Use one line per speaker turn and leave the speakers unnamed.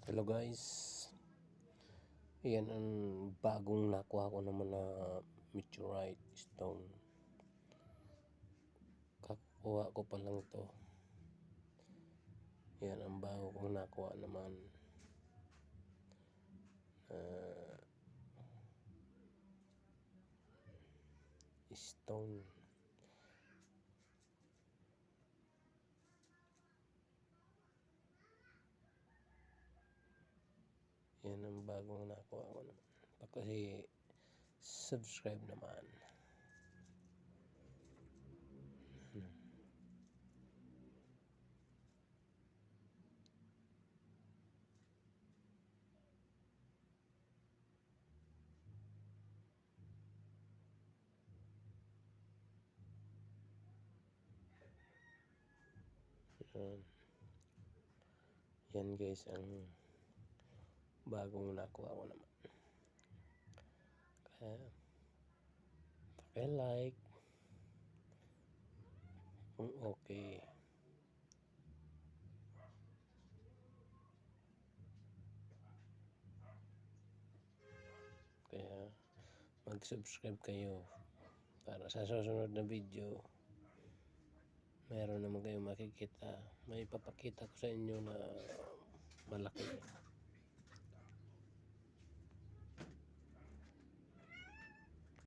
Hello guys, yan ang bagong nakuha ko naman na meteorite stone. Kakuha ko pa lang to. Yan ang bago kong nakuha naman stone. Yan ang bagong nakuha ko naman. Kasi subscribe naman. Yan. Yan guys ang bagong nakuha ko naman. Kaya paki-like kung okay. Kaya mag-subscribe kayo para sa susunod na video meron naman kayong makikita, may papakita ko sa inyo na malaki.